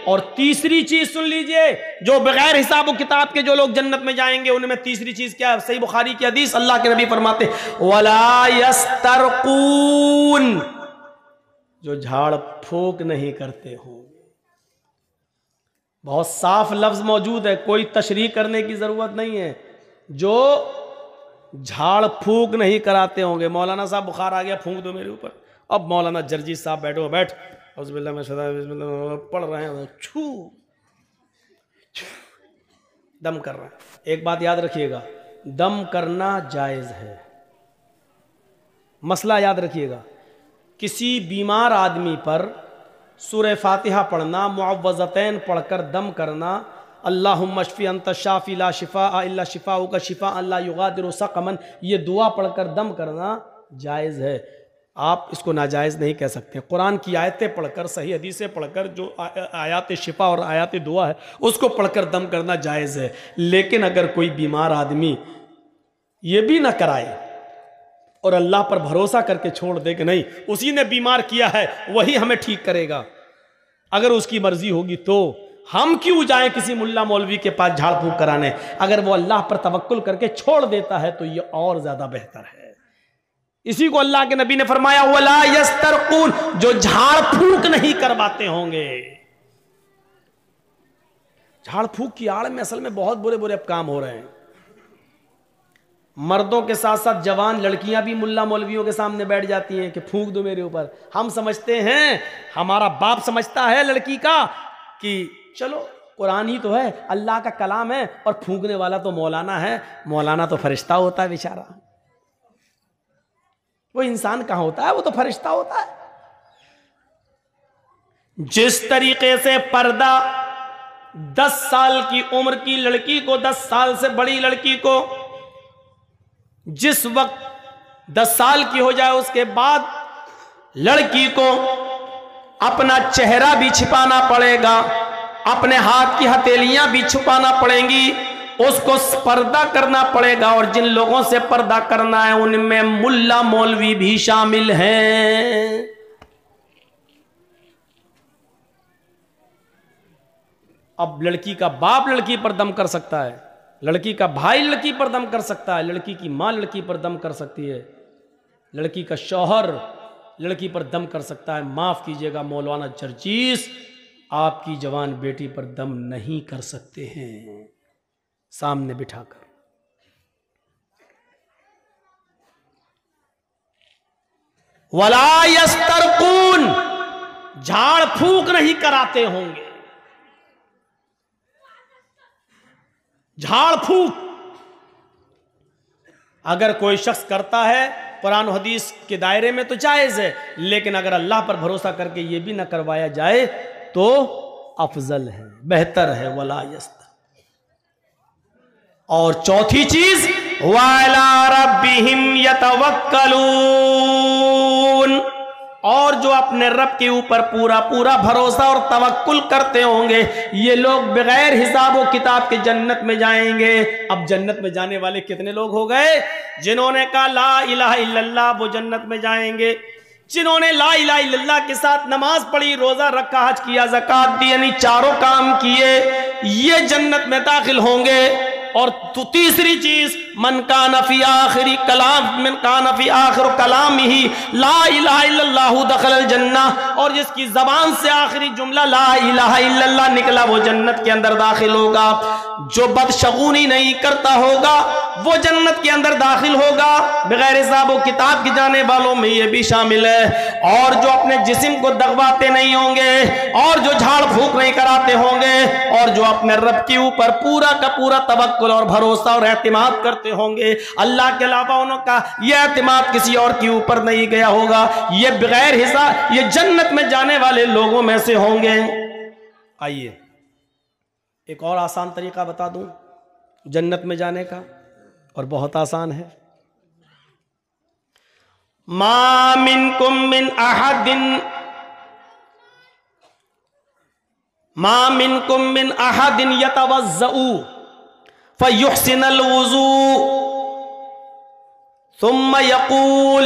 اور تیسری چیز سن لیجئے، جو بغیر حساب و کتاب کے جو لوگ جنت میں جائیں گے ان میں تیسری چیز کیا ہے؟ صحیح بخاری کی حدیث، اللہ کے نبی فرماتے وَلَا يَسْتَرْقُونَ، جو جھاڑ پھونک نہیں کرتے ہوں۔ بہت صاف لفظ موجود ہے، کوئی تشریح کرنے کی ضرورت نہیں ہے، جو جھاڑ پھونک نہیں کراتے ہوں گے۔ مولانا صاحب بخار آ گیا، پھونک دو میرے اوپر۔ اب مولانا جرجی صاحب بیٹھو، بیٹھ، اعوذ باللہ من الشیطان بسم اللہ پڑھ رہے ہیں، چھو دم کر رہے ہیں۔ ایک بات یاد رکھیے گا، دم کرنا جائز ہے۔ مسئلہ یاد رکھیے گا، کسی بیمار آدمی پر سورہ فاتحہ پڑھنا، معوذتین پڑھ کر دم کرنا، اللہم اشفی انت الشافی لا شفاء الا شفاؤک شفاء لا یغادر سقما، یہ دعا پڑھ کر دم کرنا جائز ہے۔ آپ اس کو ناجائز نہیں کہہ سکتے۔ قرآن کی آیتیں پڑھ کر، صحیح حدیثیں پڑھ کر، جو آیات شفا اور آیات دعا ہے اس کو پڑھ کر دم کرنا جائز ہے۔ لیکن اگر کوئی بیمار آدمی یہ بھی نہ کرائے اور اللہ پر بھروسہ کر کے چھوڑ دے کہ نہیں اسی نے بیمار کیا ہے وہی ہمیں ٹھیک کرے گا، اگر اس کی مرضی ہوگی تو ہم کیوں جائیں کسی ملا مولوی کے پاس جھاڑ پھونک کرانے؟ اگر وہ اللہ پر توکل کر کے چھوڑ دیتا ہے تو یہ اور زیادہ بہتر ہے۔ اسی کو اللہ کے نبی نے فرمایا وَلَا يَسْتَرْقُونَ، جو جھاڑ پھونک نہیں کرواتے ہوں گے۔ جھاڑ پھونک کی آڑ میں اصل میں بہت برے برے کام ہو رہے ہیں۔ مردوں کے ساتھ ساتھ جوان لڑکیاں بھی ملا مولویوں کے سامنے بیٹھ جاتی ہیں کہ پھونک دو میرے اوپر۔ ہم سمجھتے ہیں، ہمارا باپ سمجھتا ہے لڑکی کا کہ چلو قرآن ہی تو ہے، اللہ کا کلام ہے، اور پھونکنے والا تو مولانا ہے۔ مولانا تو فرشتہ ہوتا ہے بیچارہ، وہ انسان کہاں ہوتا ہے، وہ تو فرشتہ ہوتا ہے۔ جس طریقے سے پردہ 10 سال کی عمر کی لڑکی کو، 10 سال سے بڑی لڑکی کو جس وقت 10 سال کی ہو جائے اس کے بعد لڑکی کو اپنا چہرہ بھی چھپانا پڑے گا، اپنے ہاتھ کی ہتھیلیاں بھی چھپانا پڑیں گی، اس کو پردہ کرنا پڑے گا۔ اور جن لوگوں سے پردہ کرنا ہے ان میں ملا مولوی بھی شامل ہیں۔ اب لڑکی کا باپ لڑکی پر دم کر سکتا ہے، لڑکی کا بھائی لڑکی پر دم کر سکتا ہے، لڑکی کی ماں لڑکی پر دم کر سکتی ہے، لڑکی کا شوہر لڑکی پر دم کر سکتا ہے۔ معاف کیجئے گا مولانا جرجیس، آپ کی جوان بیٹی پر دم نہیں کر سکتے ہیں سامنے بٹھا کر۔ وَلَا يَسْتَرْقُونَ، جھاڑ پھونک نہیں کراتے ہوں گے۔ جھاڑ پھونک اگر کوئی شخص کرتا ہے قرآن و حدیث کے دائرے میں تو جائز ہے، لیکن اگر اللہ پر بھروسہ کر کے یہ بھی نہ کروایا جائے تو افضل ہے، بہتر ہے۔ وَلَا يَسْتَرْقُونَ۔ اور چوتھی چیز وَعَلَىٰ رَبِّهِمْ يَتَوَكَّلُونَ، اور جو اپنے رب کے اوپر پورا پورا بھروسہ اور توکل کرتے ہوں گے، یہ لوگ بغیر حساب و کتاب کے جنت میں جائیں گے۔ اب جنت میں جانے والے کتنے لوگ ہو گئے؟ جنہوں نے کہا لا الہ الا اللہ وہ جنت میں جائیں گے، جنہوں نے لا الہ الا اللہ کے ساتھ نماز پڑھی، روزہ رکھا، حج کیا، زکوٰۃ دی، یعنی چاروں کام کیے، یہ جنت میں داخل ہوں گے۔ اور تو تیسری چیز من کان فی آخر کلامہ لا الہ الا اللہ دخل الجنہ، اور جس کی زبان سے آخری جملہ لا الہ الا اللہ نکلا وہ جنت کے اندر داخل ہوگا۔ جو بدشگونی نہیں کرتا ہوگا وہ جنت کے اندر داخل ہوگا، بغیر حساب و کتاب کی جانے والوں میں یہ بھی شامل ہے۔ اور جو اپنے جسم کو دغواتے نہیں ہوں گے، اور جو جھاڑ پھونک نہیں کراتے ہوں گے، اور جو اپنے رب کے اوپر پورا کا پورا توکل اور بھروسہ اور اعتماد کرتے ہوں گے، اللہ کے علاوہ انہوں کا یہ اعتماد کسی اور کے اوپر نہیں گیا ہوگا، یہ بغیر حساب یہ جنت میں جانے والے لوگوں میں سے ہوں گے۔ آئیے ایک اور آسان طریقہ بتا دوں جنت میں جانے کا، اور بہت آسان ہے۔ ما منکم من احد یتوضأ فیحسن الوضوء ثم یقول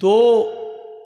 2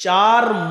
4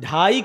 2.5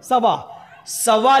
1.25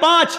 5,